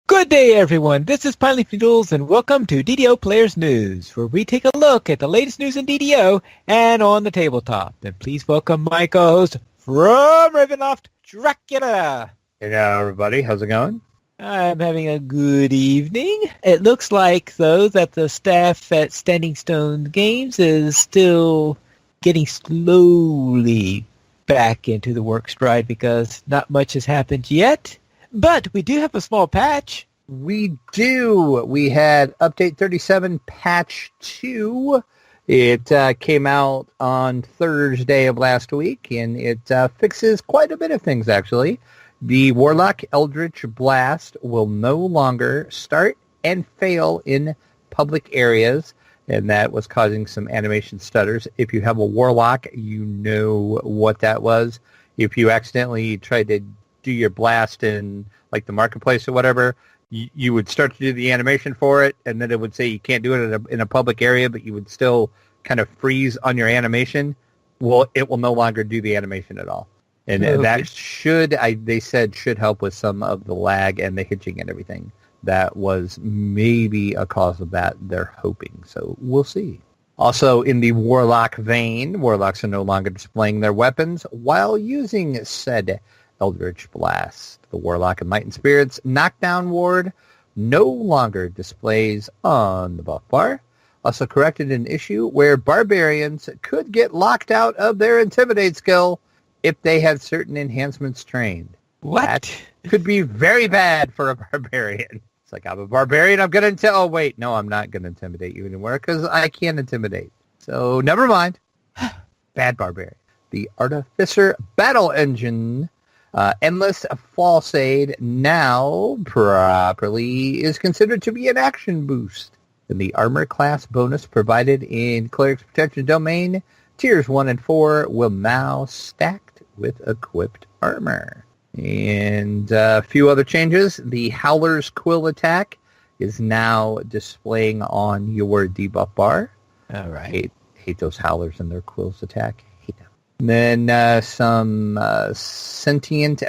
Good day, everyone. This is Pine Leaf Noodles, and welcome to DDO Players News, where we take a look at the latest news in DDO and on the tabletop. And please welcome my co-host from Ravenloft, Dracula. Hey now, everybody. How's it going? I'm having a good evening. It looks like, though, that the staff at Standing Stone Games is still getting slowly back into the work stride because not much has happened yet. But we do have a small patch. We do. We had Update 37 Patch 2. It came out on Thursday of last week, and it fixes quite a bit of things, actually. The Warlock Eldritch Blast will no longer start and fail in public areas, and that was causing some animation stutters. If you have a Warlock, you know what that was. If you accidentally tried to do your blast in like the marketplace or whatever, you would start to do the animation for it, and then it would say you can't do it in a public area, but you would still kind of freeze on your animation. Well, it will no longer do the animation at all. And that they said should help with some of the lag and the hitching and everything. That was maybe a cause of that, they're hoping. So we'll see. Also, in the Warlock vein, Warlocks are no longer displaying their weapons while using said Eldritch Blast. The Warlock and Might and Spirits Knockdown Ward no longer displays on the buff bar. Also corrected an issue where Barbarians could get locked out of their Intimidate skill if they had certain enhancements trained. What? That could be very bad for a Barbarian. It's like, I'm a Barbarian, I'm going to... Oh, wait, no, I'm not going to intimidate you anymore because I can't intimidate. So, never mind. Bad Barbarian. The Artificer Battle Engine... Endless False Aid now properly is considered to be an action boost. And the armor class bonus provided in Cleric's Protection Domain, tiers 1 and 4, will now stacked with equipped armor. And a few other changes. The Howler's Quill attack is now displaying on your debuff bar. All right. Hate those Howlers and their Quills attack. Then some sentient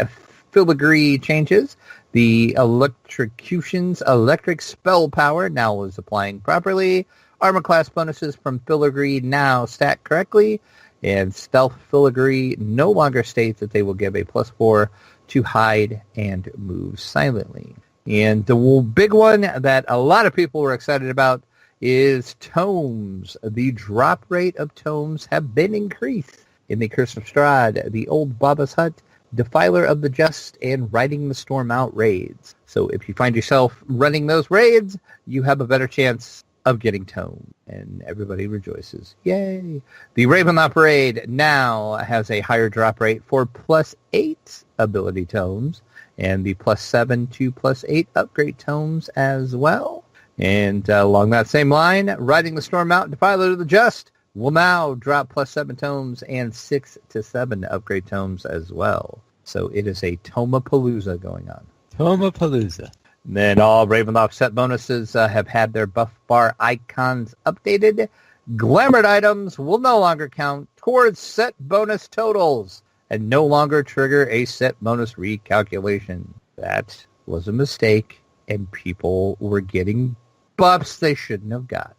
filigree changes. The Electrocution's electric spell power now is applying properly. Armor class bonuses from filigree now stack correctly. And stealth filigree no longer states that they will give a +4 to hide and move silently. And the big one that a lot of people were excited about is tomes. The drop rate of tomes have been increased. In the Curse of Strahd, the Old Baba's Hut, Defiler of the Just, and Riding the Storm Out raids. So if you find yourself running those raids, you have a better chance of getting tome. And everybody rejoices. Yay! The Ravenloft raid now has a higher drop rate for +8 ability tomes, and the +7 to +8 upgrade tomes as well. And along that same line, Riding the Storm Out, Defiler of the Just, will now drop +7 tomes and 6 to 7 upgrade tomes as well. So it is a Tomapalooza going on. Tomapalooza. Then all Ravenloft set bonuses have had their buff bar icons updated. Glamored items will no longer count towards set bonus totals and no longer trigger a set bonus recalculation. That was a mistake, and people were getting buffs they shouldn't have got.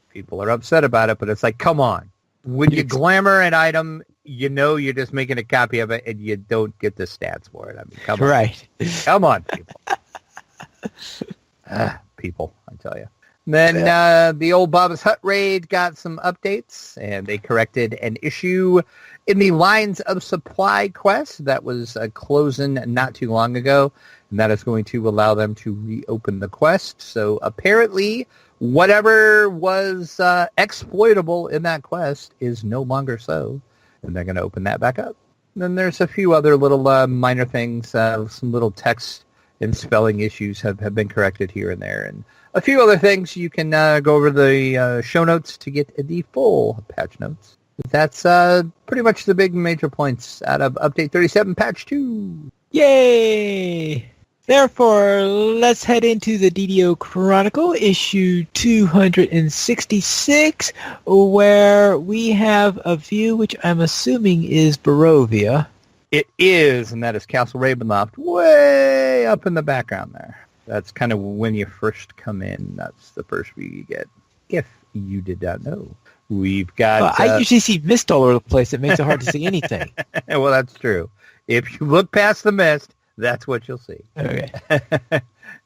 People are upset about it, but it's like, come on. When you glamour an item, you know you're just making a copy of it, and you don't get the stats for it. I mean, come on. Right. Come on, people. People, I tell you. Then the Old Baba's Hut raid got some updates, and they corrected an issue in the Lines of Supply quest that was closing not too long ago, and that is going to allow them to reopen the quest. So apparently, whatever was exploitable in that quest is no longer so, and they're going to open that back up. And then there's a few other little minor things, some little text and spelling issues have been corrected here and there, and a few other things. You can go over the show notes to get the full patch notes. That's pretty much the big major points out of Update 37 Patch 2. Yay! Therefore, let's head into the DDO Chronicle, issue 266, where we have a view which I'm assuming is Barovia. It is, and that is Castle Ravenloft, way up in the background there. That's kind of when you first come in. That's the first view you get, if you did not know. We've got... Well, I usually see mist all over the place. It makes it hard to see anything. Well, that's true. If you look past the mist, that's what you'll see. Okay.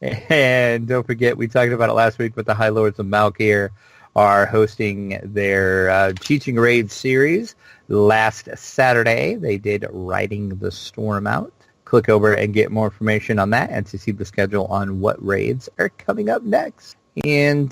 And don't forget, we talked about it last week, but the High Lords of Malkir are hosting their Teaching Raid series. Last Saturday, they did Riding the Storm Out. Click over and get more information on that and to see the schedule on what raids are coming up next. And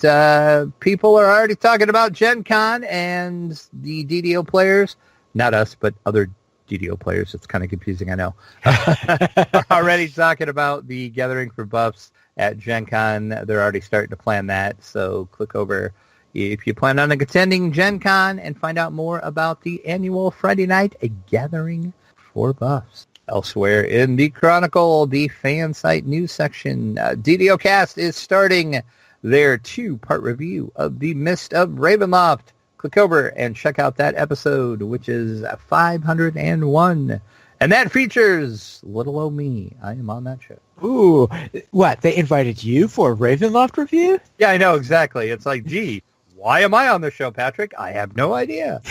people are already talking about Gen Con and the DDO players. Not us, but other DDO players. It's kind of confusing, I know. Are already talking about the Gathering for Buffs at Gen Con. They're already starting to plan that. So click over if you plan on attending Gen Con and find out more about the annual Friday night Gathering for Buffs. Elsewhere in the Chronicle, the fan site news section, DDO Cast is starting their 2-part review of The Mist of Ravenloft. Click over and check out that episode, which is 501. And that features little old me. I am on that show. Ooh, what? They invited you for a Ravenloft review? Yeah, I know, exactly. It's like, gee, why am I on the show, Patrick? I have no idea.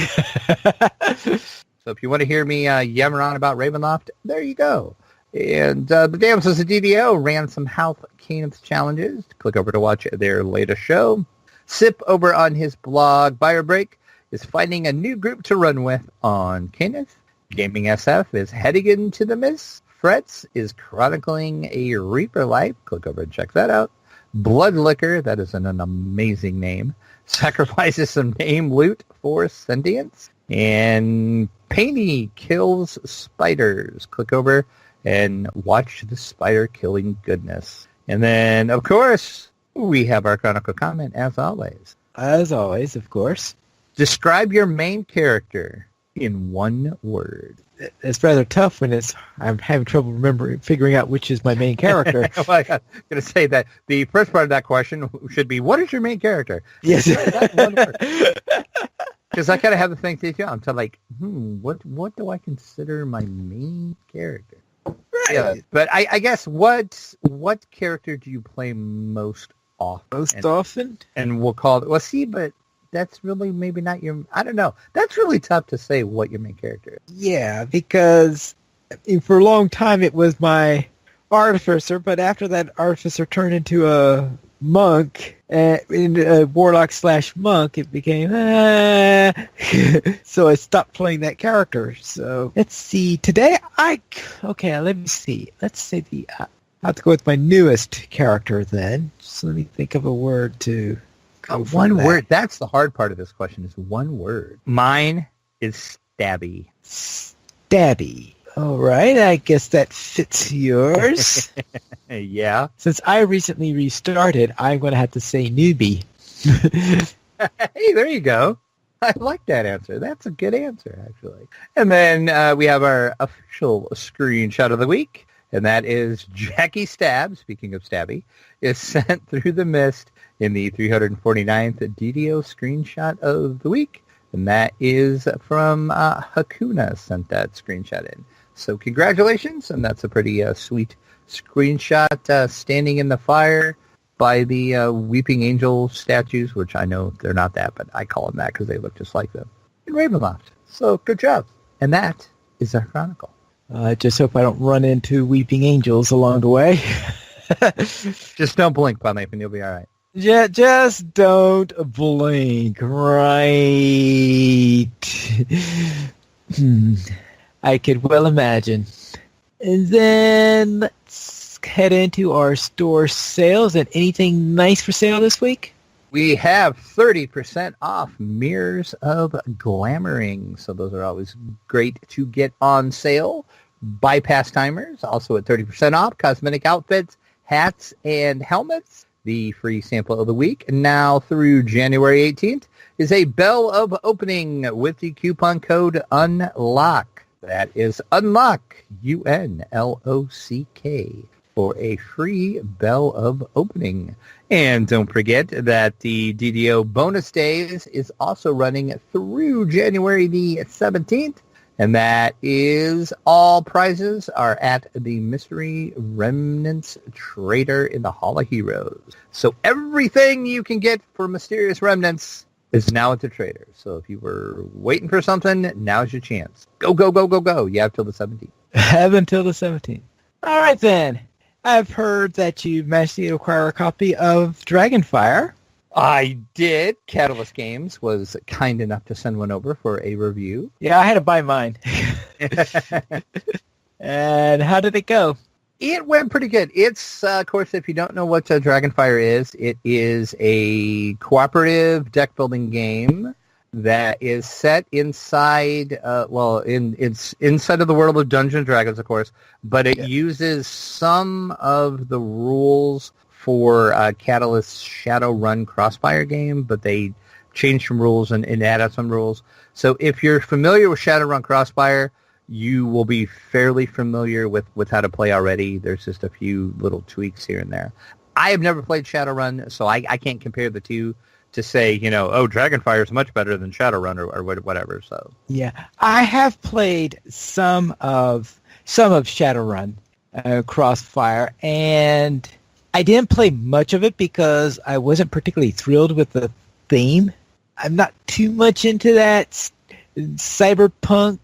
So if you want to hear me yammer on about Ravenloft, there you go. And the Damsels of DDO ran some House Cannith challenges. Click over to watch their latest show. Sip over on his blog, Buyer Break, is finding a new group to run with on Cannith. Gaming SF is heading into the mist. Frets is chronicling a Reaper life. Click over and check that out. Blood Liquor, that is an amazing name, sacrifices some name loot for sentience. And Painty kills spiders. Click over and watch the spider killing goodness. And then, of course, we have our Chronicle comment, as always. As always, of course. Describe your main character in one word. It's rather tough when I'm having trouble figuring out which is my main character. Well, I'm going to say that the first part of that question should be, what is your main character? Yes. One word. Because I kind of have the thing too. I'm like, what do I consider my main character? Right. Yeah, but I guess what character do you play most often? Most often? And we'll call it, well, see, but that's really maybe not your, I don't know. That's really tough to say what your main character is. Yeah, because for a long time it was my artificer, but after that artificer turned into a monk, in a warlock / monk, it became so I stopped playing that character. So let's see. Today let me see. Let's say I have to go with my newest character then. So let me think of a word to go for one that. word. That's the hard part of this question is one word. Mine is Stabby. Stabby. All right, I guess that fits yours. Yeah. Since I recently restarted, I'm going to have to say newbie. Hey, there you go. I like that answer. That's a good answer, actually. And then we have our official screenshot of the week, and that is Jackie Stab, speaking of Stabby, is sent through the mist in the 349th DDO screenshot of the week. And that is from Hakuna sent that screenshot in. So congratulations, and that's a pretty sweet screenshot standing in the fire by the Weeping Angel statues, which I know they're not that, but I call them that because they look just like them, in Ravenloft. So good job. And that is our Chronicle. I just hope I don't run into Weeping Angels along the way. Just don't blink, Bonleaf, and you'll be all right. Yeah, just don't blink, right? I could well imagine. And then let's head into our store sales. And anything nice for sale this week? We have 30% off Mirrors of Glamoring. So those are always great to get on sale. Bypass timers, also at 30% off. Cosmetic outfits, hats, and helmets. The free sample of the week, now through January 18th, is a Bell of Opening with the coupon code UNLOCK. That is UNLOCK, UNLOCK, for a free Bell of Opening. And don't forget that the DDO Bonus Days is also running through January the 17th. And that is all prizes are at the Mystery Remnants Trader in the Hall of Heroes. So everything you can get for Mysterious Remnants is now at the trader. So if you were waiting for something, now's your chance. Go, go, go, go, go. You have till the 17th. Have until the 17th. All right, then. I've heard that you managed to acquire a copy of Dragonfire. I did. Catalyst Games was kind enough to send one over for a review. Yeah, I had to buy mine. And how did it go? It went pretty good. It's, of course, if you don't know what Dragonfire is, it is a cooperative deck-building game that is set inside, it's inside of the world of Dungeons and Dragons, of course, but it uses some of the rules for Catalyst's Shadowrun Crossfire game, but they changed some rules and added some rules. So if you're familiar with Shadowrun Crossfire, you will be fairly familiar with how to play already. There's just a few little tweaks here and there. I have never played Shadowrun, so I can't compare the two to say, Dragonfire is much better than Shadowrun or whatever. So yeah, I have played some of Shadowrun Crossfire, and I didn't play much of it because I wasn't particularly thrilled with the theme. I'm not too much into that cyberpunk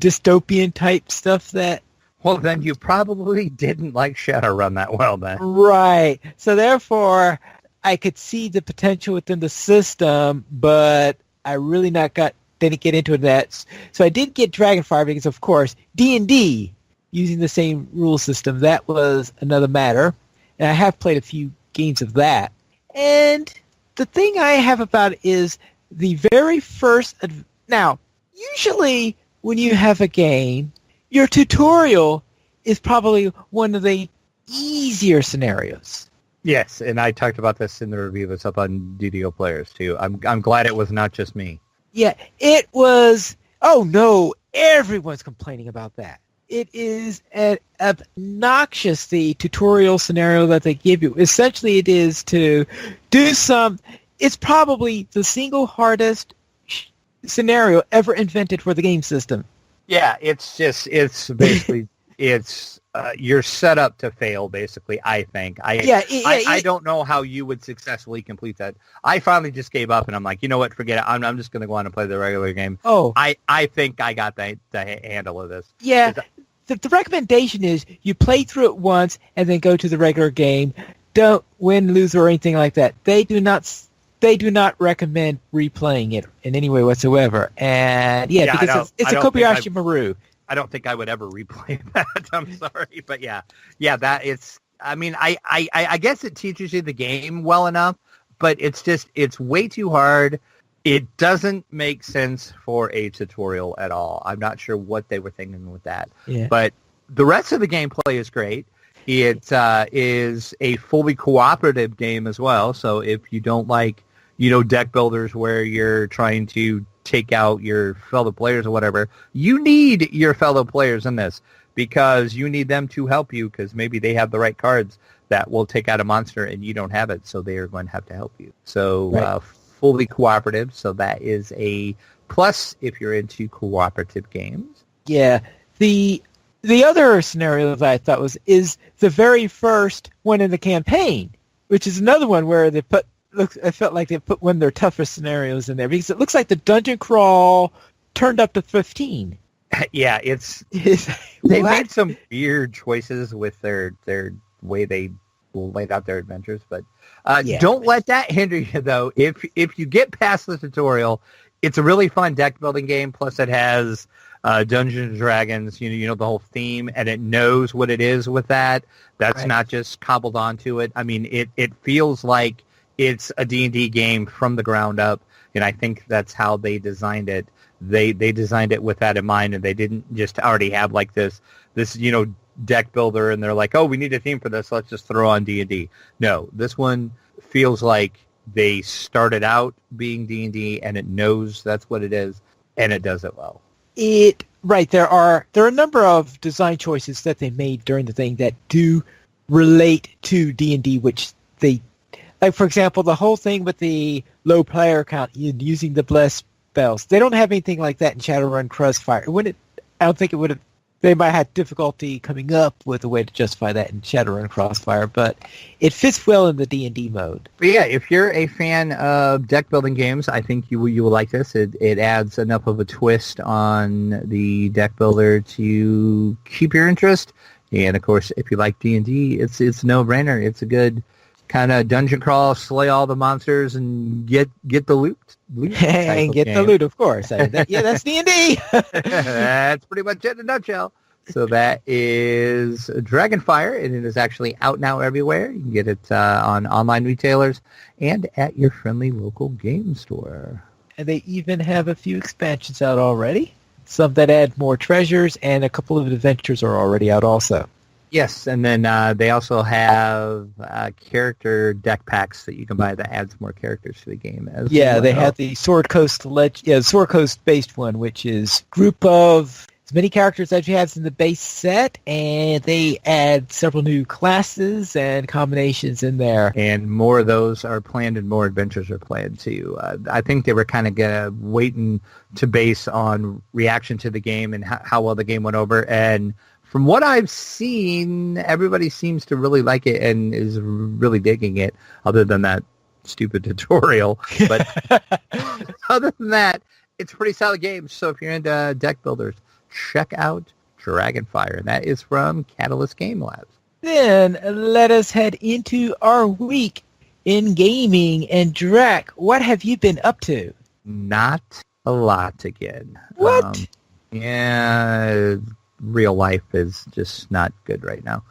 dystopian type stuff that... Well, then you probably didn't like Shadowrun that well, then. Right. So therefore, I could see the potential within the system, but I really didn't get into that. So I did get Dragonfire because, of course, D&D, using the same rule system, that was another matter. And I have played a few games of that. And the thing I have about it is the very first... Now, usually when you have a game, your tutorial is probably one of the easier scenarios. Yes, and I talked about this in the review that's up on DDO Players, too. I'm glad it was not just me. Yeah, it was... Oh, no, everyone's complaining about that. It is an obnoxious, the tutorial scenario that they give you. Essentially, it is to do it's probably the single hardest scenario ever invented for the game system. Yeah, it's basically, you're set up to fail, basically, I think. I don't know how you would successfully complete that. I finally just gave up, and I'm like, you know what, forget it. I'm just going to go on and play the regular game. Oh. I think I got the handle of this. Yeah. The recommendation is you play through it once and then go to the regular game. Don't win, lose, or anything like that. They do not recommend replaying it in any way whatsoever. And because it's a Kobayashi Maru. I don't think I would ever replay that. I'm sorry, but that it's. I mean, I guess it teaches you the game well enough, but it's way too hard. It doesn't make sense for a tutorial at all. I'm not sure what they were thinking with that. Yeah. But the rest of the gameplay is great. It is a fully cooperative game as well. So if you don't like, deck builders where you're trying to take out your fellow players or whatever, you need your fellow players in this because you need them to help you because maybe they have the right cards that will take out a monster and you don't have it. So they are going to have to help you. So right. Fully cooperative, so that is a plus if you're into cooperative games. Yeah. The other scenario that I thought is the very first one in the campaign, which is another one where I felt like they put one of their toughest scenarios in there because it looks like the dungeon crawl turned up to 15. Yeah, they made some weird choices with their way they laid out their adventures, but don't let that hinder you, though. If you get past the tutorial, it's a really fun deck building game. Plus, it has Dungeons and Dragons, the whole theme, and it knows what it is with that. That's not just cobbled onto it. I mean, it feels like it's a D&D game from the ground up, and I think that's how they designed it. They designed it with that in mind, and they didn't just already have like this deck builder, and they're like, oh, we need a theme for this, let's just throw on D&D. No, this one feels like they started out being D&D, and it knows that's what it is, and it does it well. There are a number of design choices that they made during the thing that do relate to D&D, which they, like, for example, the whole thing with the low player count, using the blessed spells. They don't have anything like that in Shadowrun Crossfire. I don't think it would have. They might have difficulty coming up with a way to justify that in Shadowrun Crossfire, but it fits well in the D&D mode. But yeah, if you're a fan of deck building games, I think you will like this. It adds enough of a twist on the deck builder to keep your interest. And of course, if you like D&D, it's a no-brainer. It's a good kind of dungeon crawl, slay all the monsters, and get the loot and get the loot, of course. That's D&D. That's pretty much it in a nutshell. So that is Dragonfire, and it is actually out now everywhere. You can get it on online retailers and at your friendly local game store. And they even have a few expansions out already. Some that add more treasures, and a couple of adventures are already out also. Yes, and then they also have character deck packs that you can buy that adds more characters to the game. They have the Sword Coast Sword Coast based one, which is group of as many characters as you have in the base set, and they add several new classes and combinations in there. And more of those are planned, and more adventures are planned too. I think they were kind of waiting to base on reaction to the game and how well the game went over, and from what I've seen, everybody seems to really like it and is really digging it, other than that stupid tutorial. But other than that, it's a pretty solid game. So if you're into deck builders, check out Dragonfire. And that is from Catalyst Game Labs. Then let us head into our week in gaming. And Drac, what have you been up to? Not a lot again. What? Real life is just not good right now.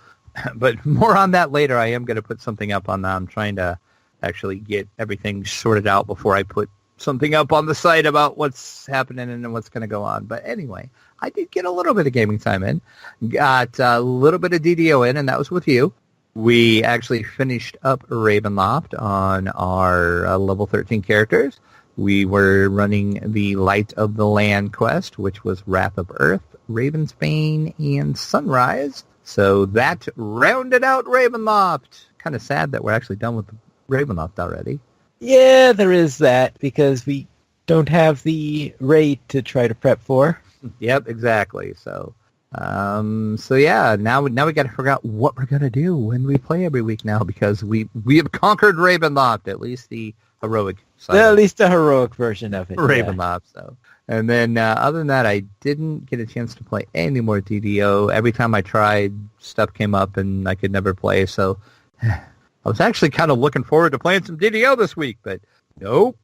But more on that later. I am going to put something up on that. I'm trying to actually get everything sorted out before I put something up on the site about what's happening and what's going to go on. But anyway, I did get a little bit of gaming time in. Got a little bit of DDO in, and that was with you. We actually finished up Ravenloft on our level 13 characters. We were running the Light of the Land quest, which was Wrath of Earth, Ravensbane, and Sunrise. So that rounded out Ravenloft. Kind of sad that we're actually done with Ravenloft already. Yeah, there is that, because we don't have the raid to try to prep for. Yep, exactly. So yeah, now we got to figure out what we're going to do when we play every week now, because we have conquered Ravenloft, at least the heroic side. At least the heroic version of it. Ravenloft, yeah. So. And then other than that, I didn't get a chance to play any more DDO. Every time I tried, stuff came up and I could never play. So I was actually kind of looking forward to playing some DDO this week, but nope.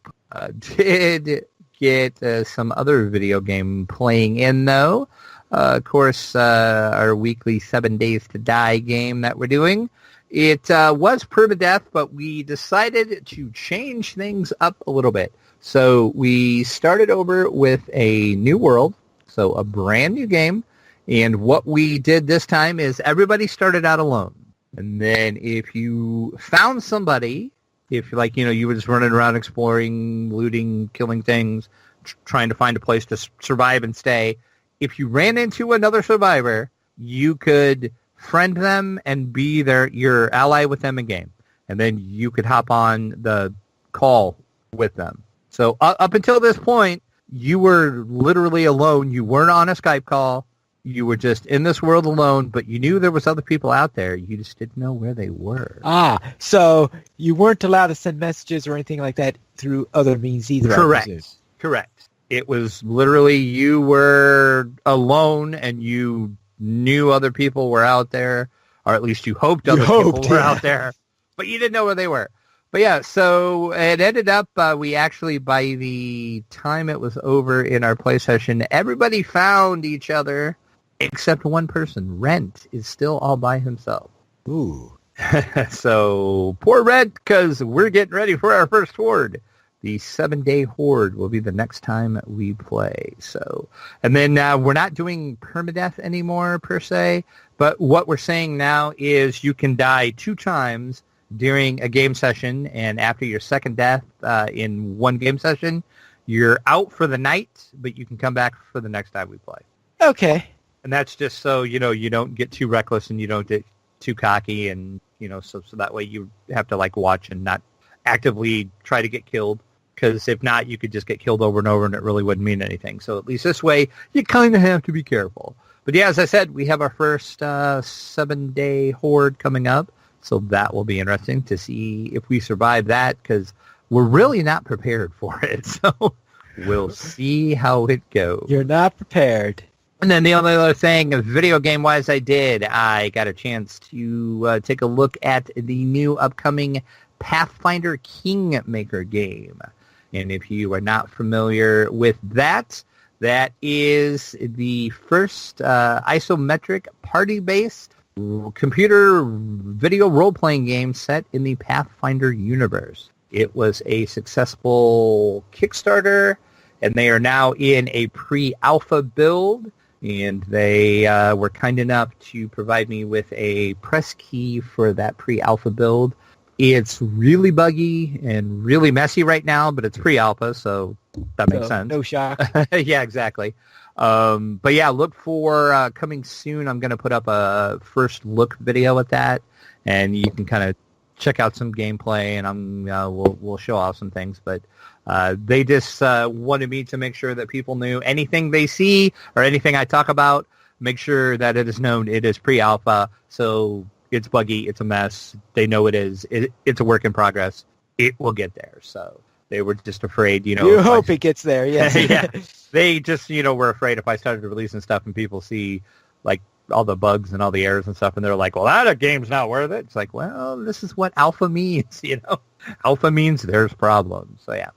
Did get some other video game playing in, though. Of course, our weekly 7 Days to Die game that we're doing. It was permadeath, but we decided to change things up a little bit. So we started over with a new world, so a brand new game. And what we did this time is everybody started out alone. And then if you found somebody, if you were just running around exploring, looting, killing things, trying to find a place to survive and stay, if you ran into another survivor, you could friend them and be your ally with them in game. And then you could hop on the call with them. So up until this point, you were literally alone. You weren't on a Skype call. You were just in this world alone, but you knew there was other people out there. You just didn't know where they were. So you weren't allowed to send messages or anything like that through other means either. Correct. It was literally you were alone and you knew other people were out there, or at least you hoped other people were out there, but you didn't know where they were. But yeah, so it ended up, we actually, by the time it was over in our play session, everybody found each other except one person. Rent is still all by himself. Ooh. So poor Rent, because we're getting ready for our first horde. The 7-day horde will be the next time we play. So, and then we're not doing permadeath anymore per se, but what we're saying now is you can die 2 times during a game session, and after your second death in one game session, you're out for the night, but you can come back for the next time we play. Okay. And that's just so, you don't get too reckless and you don't get too cocky, and, so that way you have to, watch and not actively try to get killed. because if not, you could just get killed over and over, and it really wouldn't mean anything. So at least this way, you kind of have to be careful. But yeah, as I said, we have our first 7-day horde coming up, so that will be interesting to see if we survive that, because we're really not prepared for it. So we'll see how it goes. You're not prepared. And then the only other thing, video game-wise, I got a chance to take a look at the new upcoming Pathfinder Kingmaker game. And if you are not familiar with that, that is the first isometric party-based computer video role-playing game set in the Pathfinder universe. It was a successful Kickstarter, and they are now in a pre-alpha build, and they were kind enough to provide me with a press key for that pre-alpha build. It's really buggy and really messy right now, but it's pre-alpha, so that makes sense. No shock. Yeah, exactly. But yeah, look for coming soon. I'm going to put up a first look video at that, and you can kind of check out some gameplay, and we'll show off some things. But they just wanted me to make sure that people knew anything they see or anything I talk about, make sure that it is known it is pre-alpha, so it's buggy, it's a mess, they know it is, it's a work in progress, it will get there. So they were just afraid, You hope it gets there, yes. Yeah. They just, were afraid if I started releasing stuff and people see, like, all the bugs and all the errors and stuff, and they're like, well, that game's not worth it. It's like, well, this is what alpha means, Alpha means there's problems. So, yeah.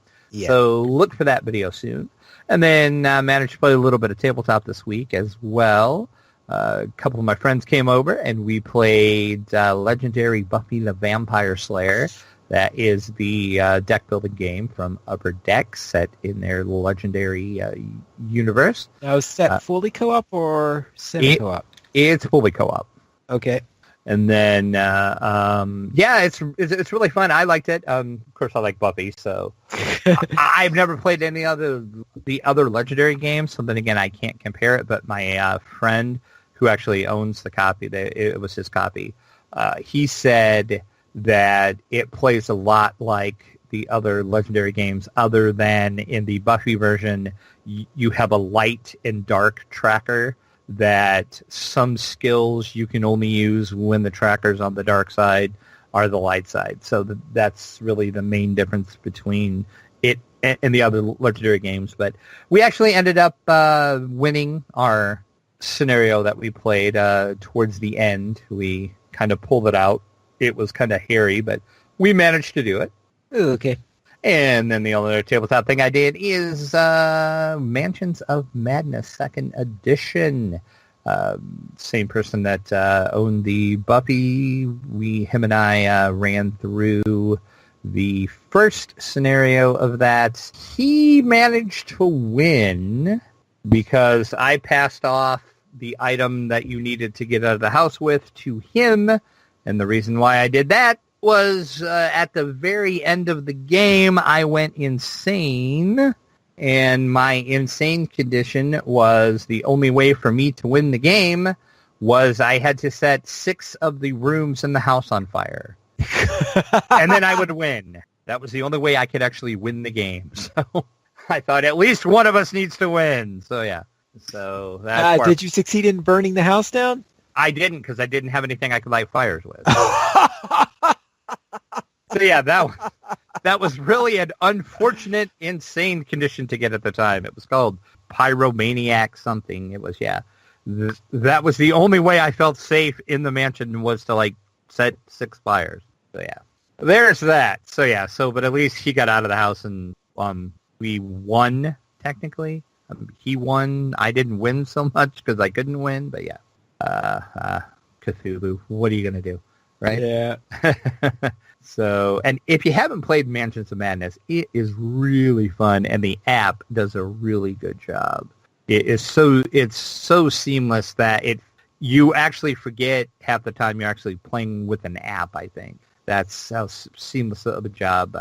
So look for that video soon. And then managed to play a little bit of tabletop this week as well. A couple of my friends came over, and we played Legendary Buffy the Vampire Slayer. That is the deck-building game from Upper Deck, set in their Legendary universe. Now, is that fully co-op or semi-co-op? It's fully co-op. Okay. And then, it's really fun. I liked it. Of course, I like Buffy, so I've never played any the other Legendary games. So then again, I can't compare it. But my friend, who actually owns the copy, it was his copy. He said that it plays a lot like the other Legendary games, other than in the Buffy version, you have a light and dark tracker, that some skills you can only use when the trackers on the dark side are the light side. So that's really the main difference between it and the other Legendary games. But we actually ended up winning our scenario that we played towards the end. We kind of pulled it out. It was kind of hairy, but we managed to do it. Ooh, okay. And then the only other tabletop thing I did is Mansions of Madness 2nd Edition. Same person that owned the Buffy. Him and I ran through the first scenario of that. He managed to win because I passed off the item that you needed to get out of the house with to him. And the reason why I did that was at the very end of the game, I went insane, and my insane condition was the only way for me to win the game was I had to set 6 of the rooms in the house on fire, and then I would win. That was the only way I could actually win the game. So I thought at least one of us needs to win. So yeah. So that's did you succeed in burning the house down? I didn't, because I didn't have anything I could light fires with. So yeah, that was really an unfortunate, insane condition to get at the time. It was called Pyromaniac something. It was, that was the only way I felt safe in the mansion, was to set 6 fires. So yeah, there's that. So yeah, but at least he got out of the house, and we won technically. He won. I didn't win so much because I couldn't win, but yeah. Cthulhu, what are you going to do, right? Yeah. So, and if you haven't played Mansions of Madness, it is really fun, and the app does a really good job. It's so seamless that you actually forget half the time you're actually playing with an app, I think. That's how seamless of a job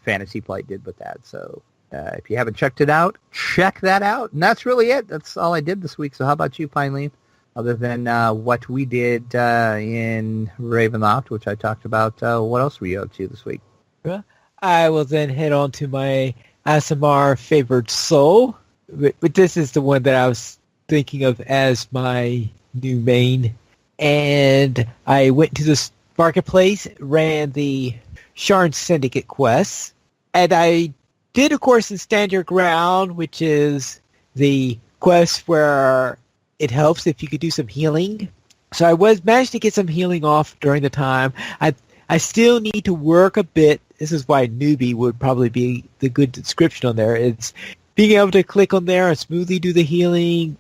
Fantasy Flight did with that. So if you haven't checked it out, check that out. And that's really it. That's all I did this week. So how about you, Finally? Other than what we did in Ravenloft, which I talked about, what else were you up to this week? Well, I will then head on to my ASMR Favored Soul. But this is the one that I was thinking of as my new main. And I went to the marketplace, ran the Sharn Syndicate quests, and I did, of course, the Stand Your Ground, which is the quest where it helps if you could do some healing. So I managed to get some healing off during the time. I still need to work a bit. This is why newbie would probably be the good description on there. It's being able to click on there and smoothly do the healing,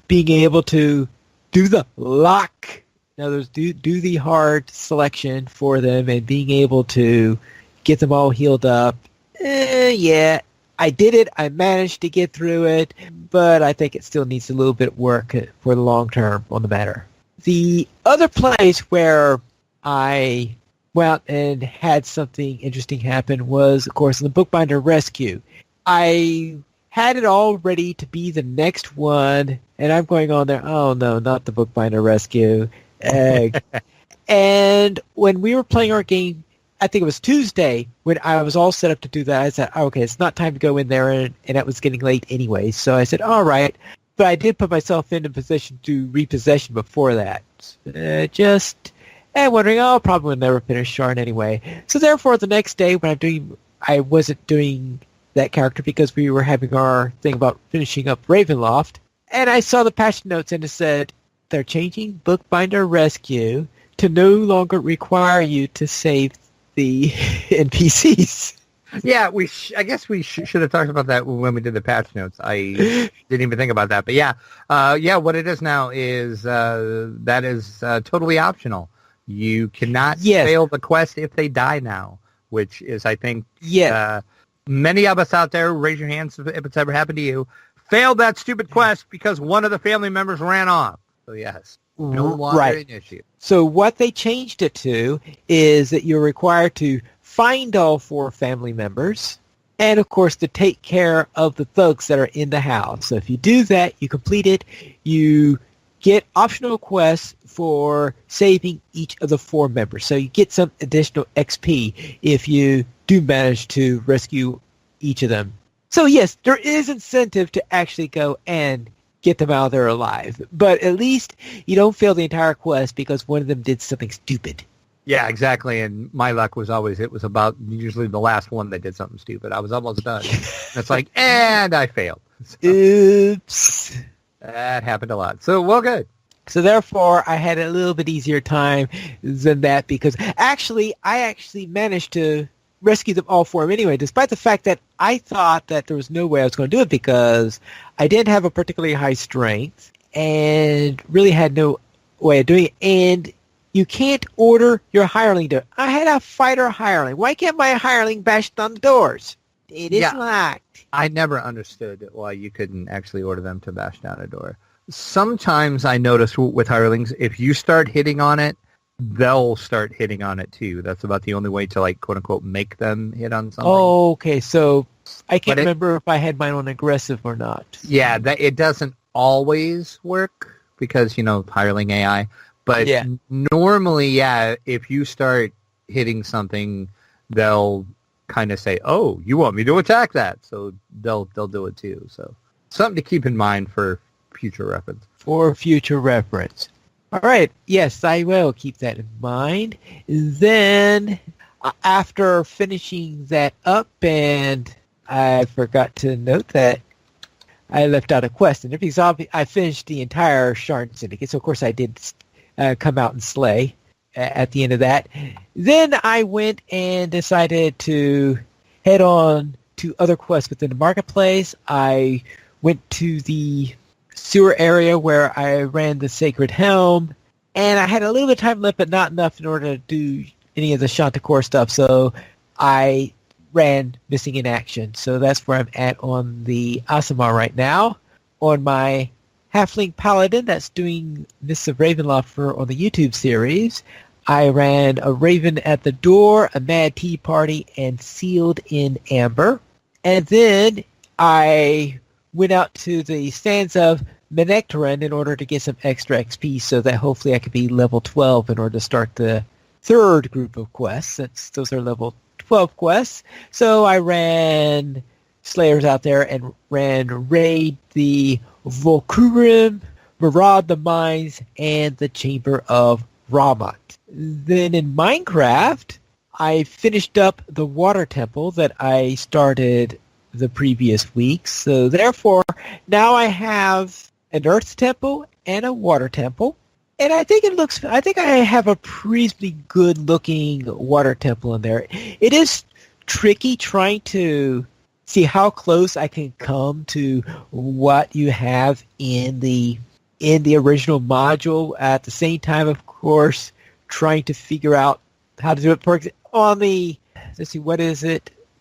being able to do the lock. In other words, do the hard selection for them and being able to get them all healed up. Yeah, I did it. I managed to get through it, but I think it still needs a little bit of work for the long term on the matter. The other place where I went and had something interesting happen was, of course, in the Bookbinder Rescue. I had it all ready to be the next one, and I'm going on there, oh no, not the Bookbinder Rescue. And when we were playing our game, I think it was Tuesday, when I was all set up to do that, I said, okay, it's not time to go in there, and it was getting late anyway. So I said, all right. But I did put myself in a position to repossession before that. Wondering, probably will never finish Sharn anyway. So therefore, the next day when I wasn't doing that character because we were having our thing about finishing up Ravenloft, and I saw the patch notes and it said, they're changing Bookbinder Rescue to no longer require you to save the NPCs. Yeah, I guess we should have talked about that when we did the patch notes. I didn't even think about that. But yeah, what it is now is that is totally optional. You cannot fail the quest if they die now, which is, I think, many of us out there, raise your hands if it's ever happened to you, failed that stupid quest because one of the family members ran off. So yes, no longer an issue. So what they changed it to is that you're required to find all 4 family members, and of course to take care of the thugs that are in the house. So if you do that, you complete it, you get optional quests for saving each of the 4 members. So you get some additional XP if you do manage to rescue each of them. So yes, there is incentive to actually go and get them out of there alive. But at least you don't fail the entire quest because one of them did something stupid. Yeah, exactly. And my luck was always, it was about usually the last one that did something stupid. I was almost done. It's like, and I failed. So, oops. That happened a lot. So, well, good. So therefore, I had a little bit easier time than that because I actually managed to rescue them all 4 anyway, despite the fact that I thought that there was no way I was going to do it because I didn't have a particularly high strength and really had no way of doing it. And you can't order your hireling to. I had a fighter hireling. Why can't my hireling bash down the doors? It is locked. I never understood why you couldn't actually order them to bash down a door. Sometimes I notice with hirelings, if you start hitting on it, they'll start hitting on it too. That's about the only way to, like, quote unquote, make them hit on something. Oh, okay. So I can't remember if I had mine on aggressive or not. Yeah, it doesn't always work because, hireling AI. But normally, if you start hitting something, they'll kind of say, "Oh, you want me to attack that?" So they'll do it too. So something to keep in mind for future reference. All right. Yes, I will keep that in mind. Then, after finishing that up, and I forgot to note that I left out a quest, and because I finished the entire Sharn Syndicate, so of course I did come out and slay at the end of that. Then I went and decided to head on to other quests within the marketplace. I went to the sewer area where I ran the Sacred Helm, and I had a little bit of time left, but not enough in order to do any of the Chanticleer stuff, so I ran Missing in Action. So that's where I'm at on the Aasimar right now. On my Halfling Paladin that's doing Mists of Ravenloft on the YouTube series, I ran a Raven at the Door, a Mad Tea Party, and Sealed in Amber. And then I went out to the Sands of Menectaran in order to get some extra XP so that hopefully I could be level 12 in order to start the third group of quests, since those are level 12 quests. So I ran Slayers out there and ran Raid the Volkurim, Maraud the Mines, and the Chamber of Ramat. Then in Minecraft, I finished up the Water Temple that I started the previous week. So therefore, now I have an Earth Temple and a Water Temple. And I think I have a reasonably good looking Water Temple in there. It is tricky trying to see how close I can come to what you have in the original module. At the same time, of course, trying to figure out how to do it.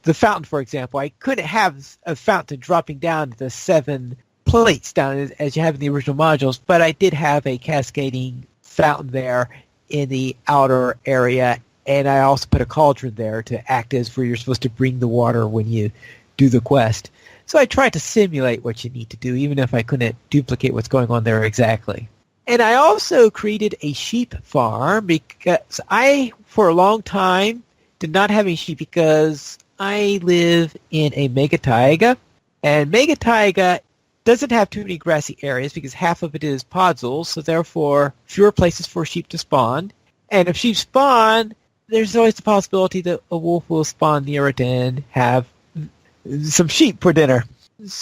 The fountain, for example. I couldn't have a fountain dropping down the 7 plates down as you have in the original modules, but I did have a cascading fountain there in the outer area, and I also put a cauldron there to act as where you're supposed to bring the water when you do the quest. So I tried to simulate what you need to do, even if I couldn't duplicate what's going on there exactly. And I also created a sheep farm because I, for a long time, did not have any sheep because I live in a mega taiga, and mega taiga doesn't have too many grassy areas because half of it is podzol, so therefore fewer places for sheep to spawn. And if sheep spawn, there's always the possibility that a wolf will spawn near it and have some sheep for dinner.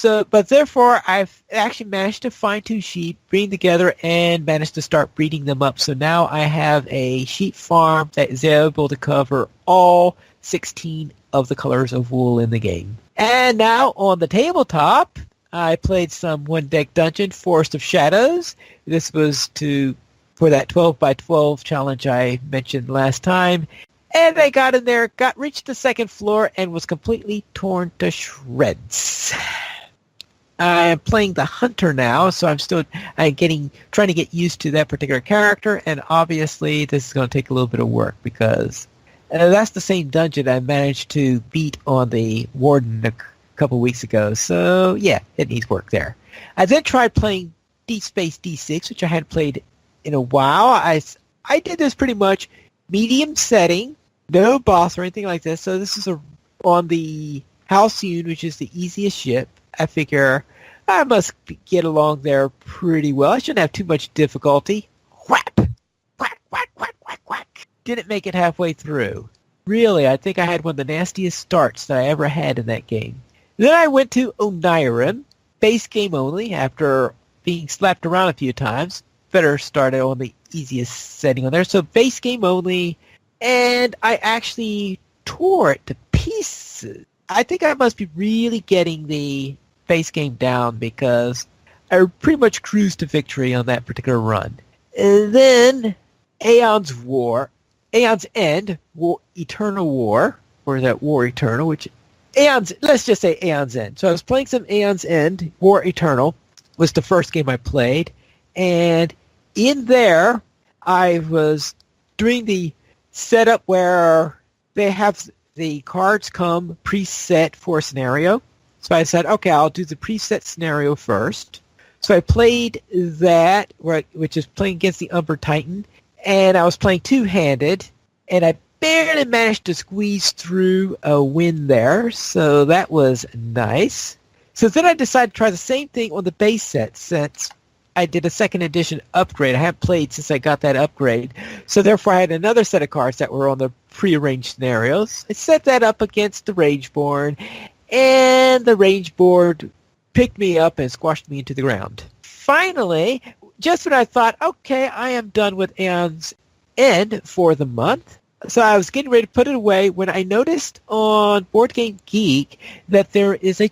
But therefore, I've actually managed to find 2 sheep, breed together, and managed to start breeding them up. So now I have a sheep farm that is able to cover all 16 of the colors of wool in the game. And now on the tabletop, I played some one-deck dungeon, Forest of Shadows. This was for that 12 by 12 challenge I mentioned last time. And I got in there, reached the 2nd floor, and was completely torn to shreds. I am playing the Hunter now, so I'm trying to get used to that particular character, and obviously this is going to take a little bit of work because that's the same dungeon I managed to beat on the Warden a couple weeks ago. So yeah, it needs work there. I then tried playing Deep Space D6, which I hadn't played in a while. I did this pretty much medium setting, no boss or anything like this. So this is on the Halcyon, which is the easiest ship. I figure I must get along there pretty well. I shouldn't have too much difficulty. Whack! Whack, whack, whack, whack, whack. Didn't make it halfway through. Really, I think I had one of the nastiest starts that I ever had in that game. Then I went to Onirim, base game only, after being slapped around a few times. Better start on the easiest setting on there. So base game only, and I actually tore it to pieces. I think I must be really getting the base game down because I pretty much cruised to victory on that particular run. And then Aeon's End, Eternal War, or that War Eternal, let's just say Aeon's End. So I was playing some Aeon's End, War Eternal was the first game I played, and in there I was doing the setup where they have the cards come preset for a scenario. So I said, okay, I'll do the preset scenario first. So I played that, which is playing against the Umber Titan, and I was playing two-handed, and I barely managed to squeeze through a win there, so that was nice. So then I decided to try the same thing on the base set, since I did a second edition upgrade. I haven't played since I got that upgrade, so therefore I had another set of cards that were on the prearranged scenarios. I set that up against the Rageborn, and the Rageboard picked me up and squashed me into the ground. Finally, just when I thought, okay, I am done with Aeon's End for the month, so I was getting ready to put it away when I noticed on Board Game Geek that there is a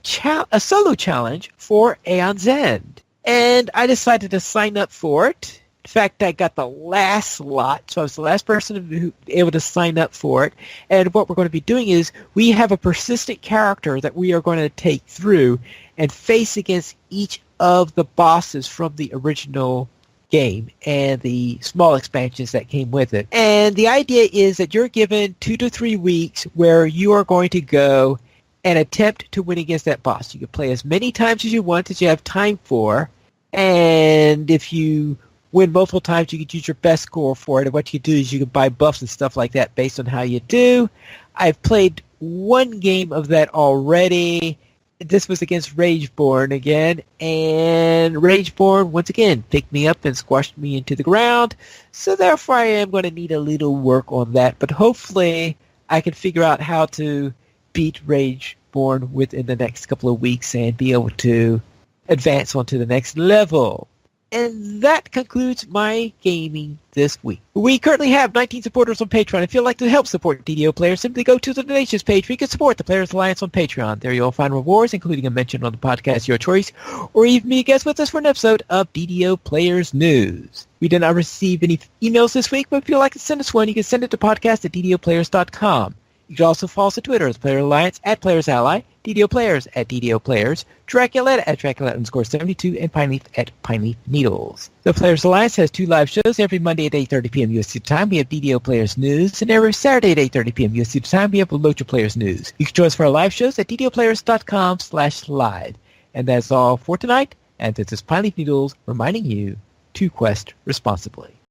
solo challenge for Aeon's End. And I decided to sign up for it. In fact, I got the last slot, so I was the last person able to sign up for it. And what we're going to be doing is we have a persistent character that we are going to take through and face against each of the bosses from the original game and the small expansions that came with it. And the idea is that you're given 2 to 3 weeks where you are going to go and attempt to win against that boss. You can play as many times as you want as you have time for, and if you win multiple times, you can use your best score for it. And what you do is you can buy buffs and stuff like that based on how you do. I've played one game of that already. This was against Rageborn again, and Rageborn, once again, picked me up and squashed me into the ground, so therefore I am going to need a little work on that, but hopefully I can figure out how to beat Rageborn within the next couple of weeks and be able to advance onto the next level. And that concludes my gaming this week. We currently have 19 supporters on Patreon. If you'd like to help support DDO players, simply go to the donations page where you can support the Players Alliance on Patreon. There you'll find rewards, including a mention on the podcast your choice, or even be a guest with us for an episode of DDO Players News. We did not receive any emails this week, but if you'd like to send us one, you can send it to podcast@ddoplayers.com. You can also follow us on Twitter as Player Alliance @PlayersAlly, DDO Players @DDO Players, Dracula @Dracula_72, and Pineleaf @Pineleaf Needles. The Players Alliance has 2 live shows every Monday at 8:30 p.m. USD time. We have DDO Players News, and every Saturday at 8:30 p.m. USD time, we have Locha Players News. You can join us for our live shows at ddoplayers.com/live. And that's all for tonight, and this is Pineleaf Needles reminding you to quest responsibly.